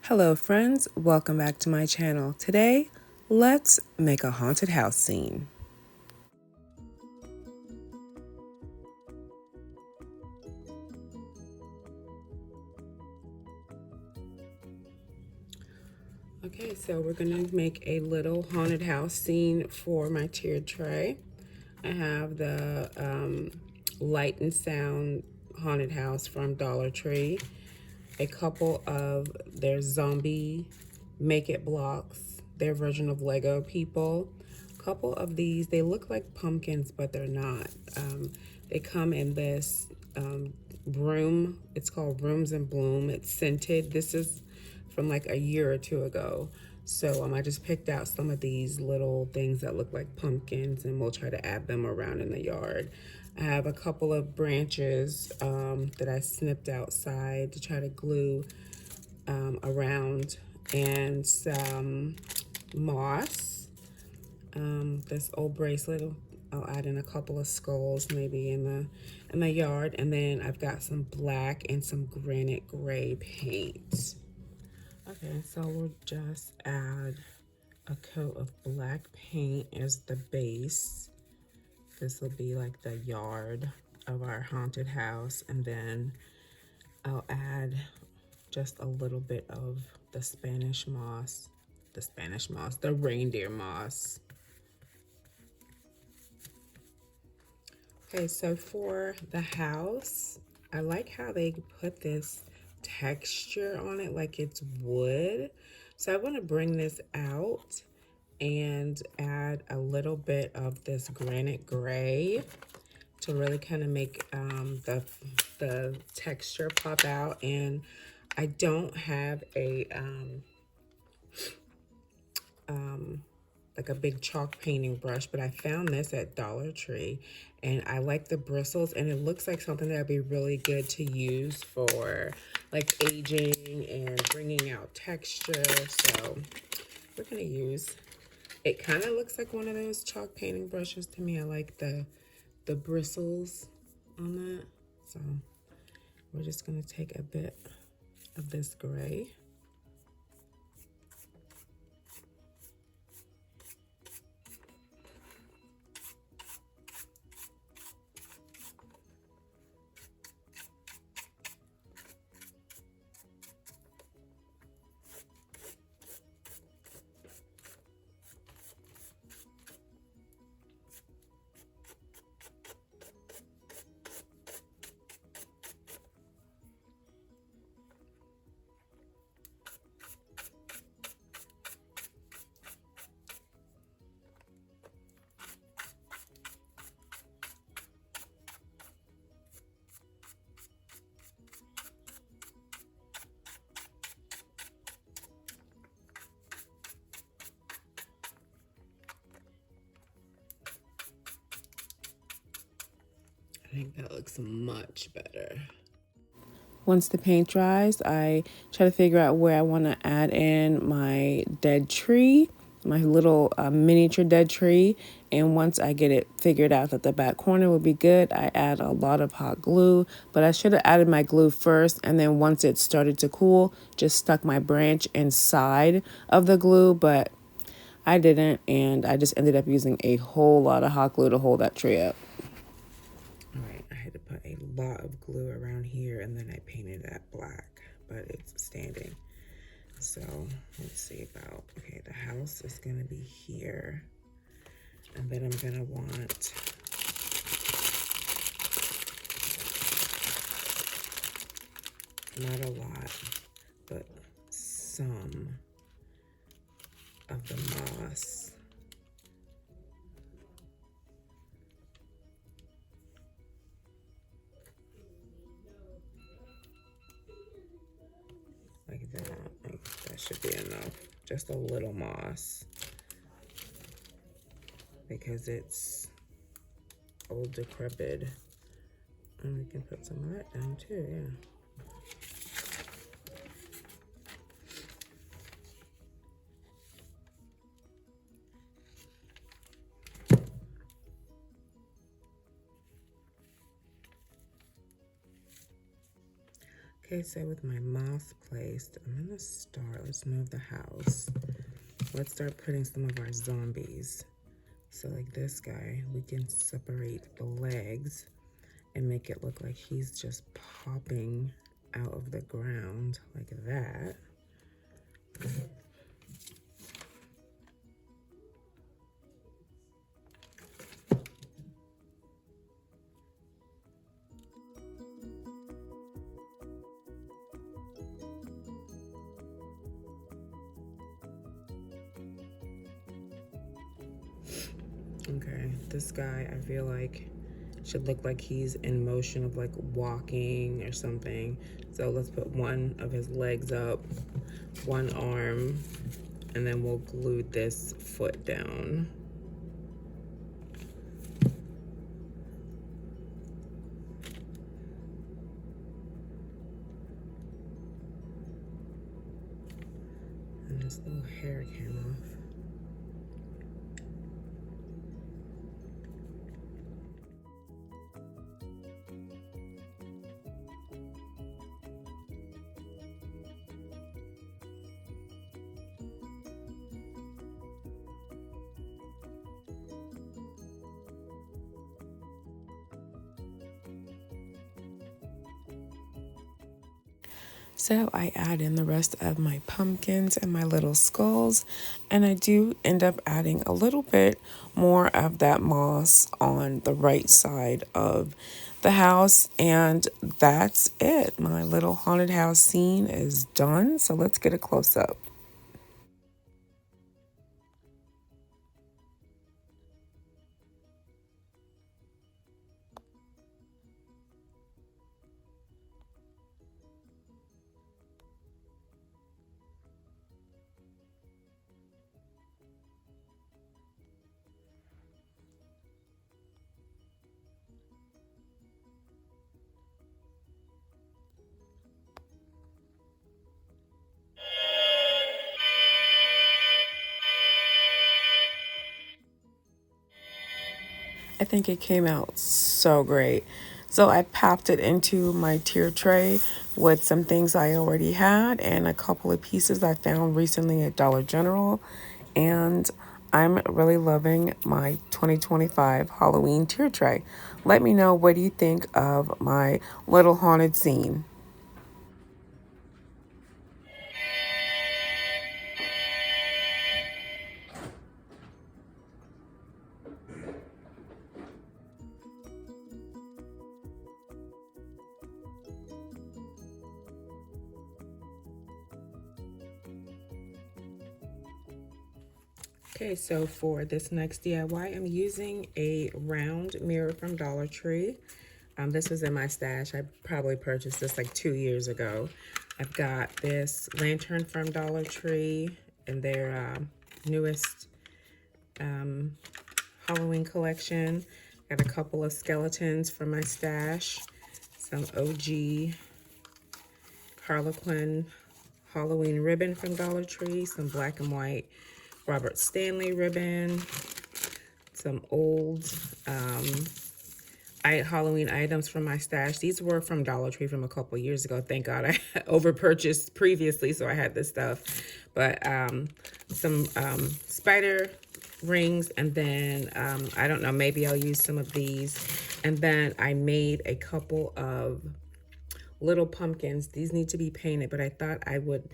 Hello friends, welcome back to my channel. Today, let's make a haunted house scene. Okay, so we're gonna make a little haunted house scene for my tiered tray. I have the Light and Sound haunted house from DollarTree. A couple of their zombie make it blocks, their version of Lego people. A couple of these, they look like pumpkins, but they're not. They come in this broom. It's called Rooms and Bloom. It's scented. This is from like a year or two ago. So I just picked out some of these little things that look like pumpkins, and we'll try to add them around in the yard. I have a couple of branches that I snipped outside to try to glue around, and some moss. This old bracelet, I'll add in a couple of skulls maybe in the yard, and then I've got some black and some granite gray paint. Okay, so we'll just add a coat of black paint as the base. This will be like the yard of our haunted house, and then I'll add just a little bit of the the reindeer moss. Okay, so for the house, I like how they put this texture on it like it's wood. So I want to bring this out and add a little bit of this granite gray to really kind of make the texture pop out. And I don't have a like a big chalk painting brush, but I found this at Dollar Tree, and I like the bristles, and it looks like something that would be really good to use for like aging and bringing out texture. So we're gonna use, it kind of looks like one of those chalk painting brushes to me. I like the bristles on that. So we're just gonna take a bit of this gray. I think that looks much better. Once the paint dries, I try to figure out where I want to add in my dead tree, my little miniature dead tree. And once I get it figured out that the back corner would be good, I add a lot of hot glue. But I should have added my glue first, and then once it started to cool, just stuck my branch inside of the glue. But I didn't, and I just ended up using a whole lot of hot glue to hold that tree up. All right, I had to put a lot of glue around here, and then I painted that black, but it's standing. So let's see about, okay, the house is gonna be here, and then I'm gonna want not a lot, but some of the moss. Like that. Like that should be enough. Just a little moss, because it's old, decrepit. And we can put some of that down too, yeah. Okay, so with my moss placed, I'm gonna start, let's move the house. Let's start putting some of our zombies. So like this guy, we can separate the legs and make it look like he's just popping out of the ground like that. Okay, this guy, I feel like should look like he's in motion of like walking or something. So let's put one of his legs up, one arm, and then we'll glue this foot down. And this little hair came off. So I add in the rest of my pumpkins and my little skulls, and I do end up adding a little bit more of that moss on the right side of the house, and that's it. My little haunted house scene is done, so let's get a close-up. I think it came out so great. So I popped it into my tier tray with some things I already had and a couple of pieces I found recently at Dollar General. And I'm really loving my 2025 Halloween tier tray. Let me know, what do you think of my little haunted scene? Okay, so for this next DIY, I'm using a round mirror from Dollar Tree. This was in my stash. I probably purchased this like 2 years ago. I've got this lantern from Dollar Tree and their newest Halloween collection. Got a couple of skeletons from my stash. Some OG Harlequin Halloween ribbon from Dollar Tree. Some black and white Robert Stanley ribbon. Some old Halloween items from my stash. These were from Dollar Tree from a couple years ago. Thank God I overpurchased previously, so I had this stuff. But some spider rings, and then I don't know, maybe I'll use some of these. And then I made a couple of little pumpkins. These need to be painted, but I thought I would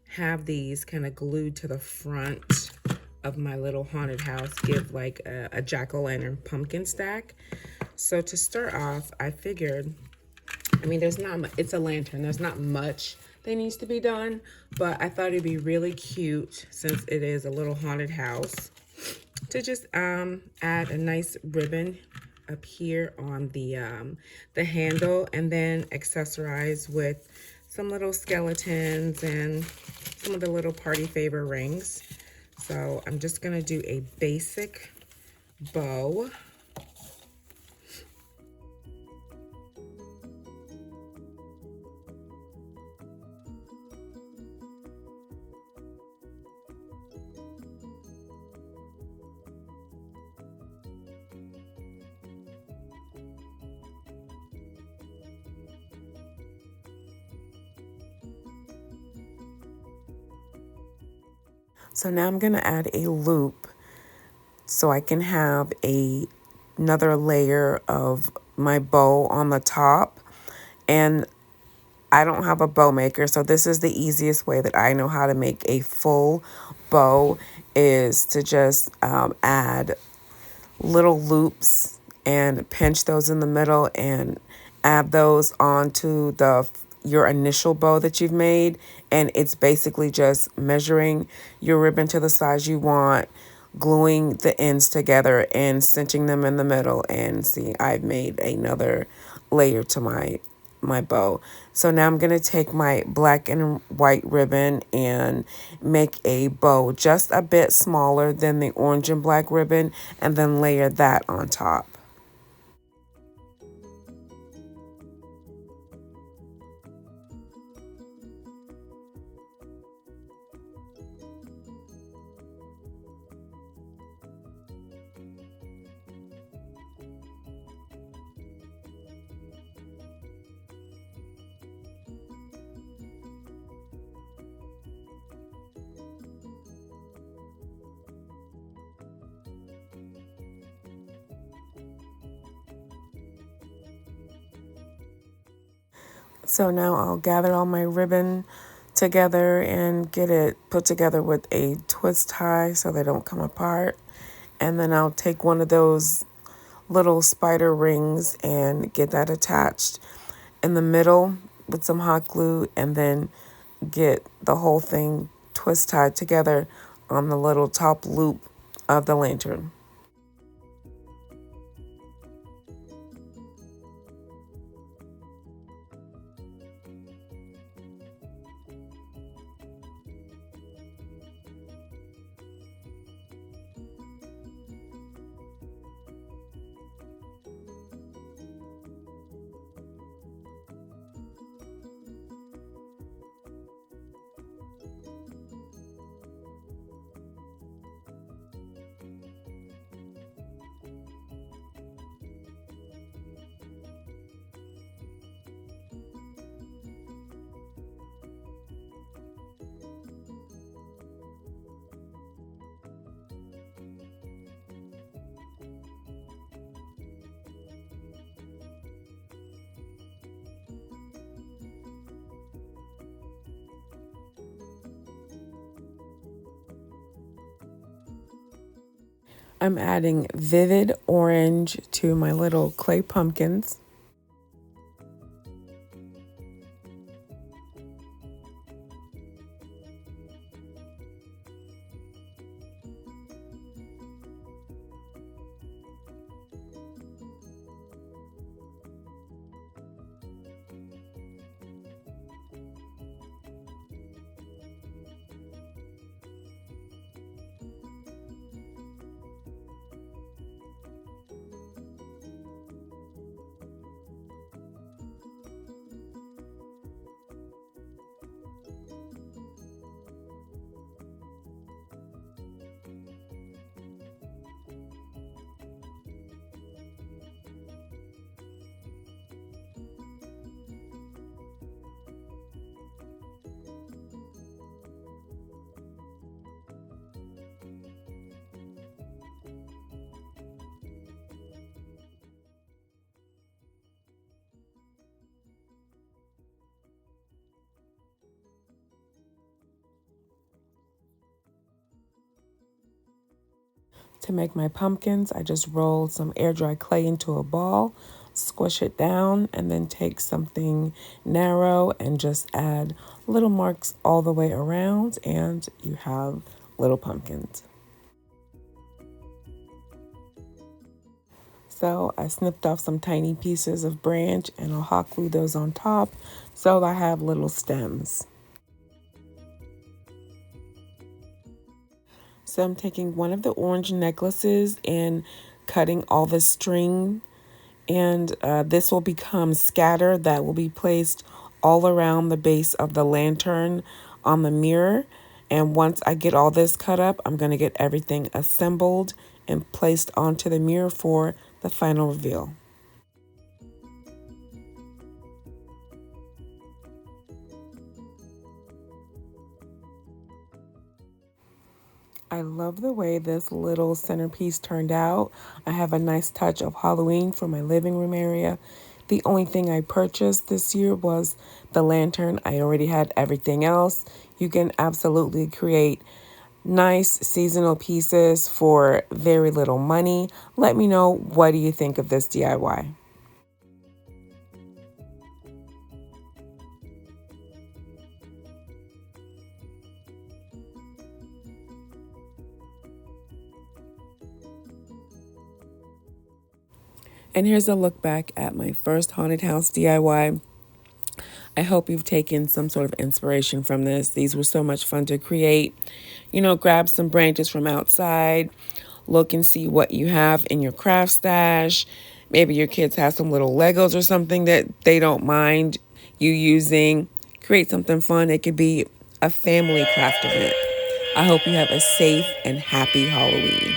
have these kind of glued to the front of my little haunted house, give like a jack-o'-lantern pumpkin stack. So to start off, I figured, I mean, it's a lantern. There's not much that needs to be done, but I thought it'd be really cute, since it is a little haunted house, to just add a nice ribbon up here on the handle, and then accessorize with some little skeletons and some of the little party favor rings. So I'm just gonna do a basic bow. So now I'm going to add a loop so I can have another layer of my bow on the top. And I don't have a bow maker, so this is the easiest way that I know how to make a full bow, is to just add little loops and pinch those in the middle and add those onto your initial bow that you've made. And it's basically just measuring your ribbon to the size you want, gluing the ends together and cinching them in the middle. And see, I've made another layer to my bow. So now I'm going to take my black and white ribbon and make a bow just a bit smaller than the orange and black ribbon, and then layer that on top. So now I'll gather all my ribbon together and get it put together with a twist tie so they don't come apart. And then I'll take one of those little spider rings and get that attached in the middle with some hot glue, and then get the whole thing twist tied together on the little top loop of the lantern. I'm adding vivid orange to my little clay pumpkins. To make my pumpkins, I just rolled some air dry clay into a ball, squish it down, and then take something narrow and just add little marks all the way around, and you have little pumpkins. So I snipped off some tiny pieces of branch and I'll hot glue those on top so I have little stems. So I'm taking one of the orange necklaces and cutting all the string, and this will become scatter that will be placed all around the base of the lantern on the mirror. And once I get all this cut up, I'm going to get everything assembled and placed onto the mirror for the final reveal. I love the way this little centerpiece turned out. I have a nice touch of Halloween for my living room area. The only thing I purchased this year was the lantern. I already had everything else. You can absolutely create nice seasonal pieces for very little money. Let me know, what do you think of this DIY? And here's a look back at my first haunted house DIY. I hope you've taken some sort of inspiration from this. These were so much fun to create. Grab some branches from outside, look and see what you have in your craft stash. Maybe your kids have some little Legos or something that they don't mind you using. Create something fun. It could be a family craft event. I hope you have a safe and happy Halloween.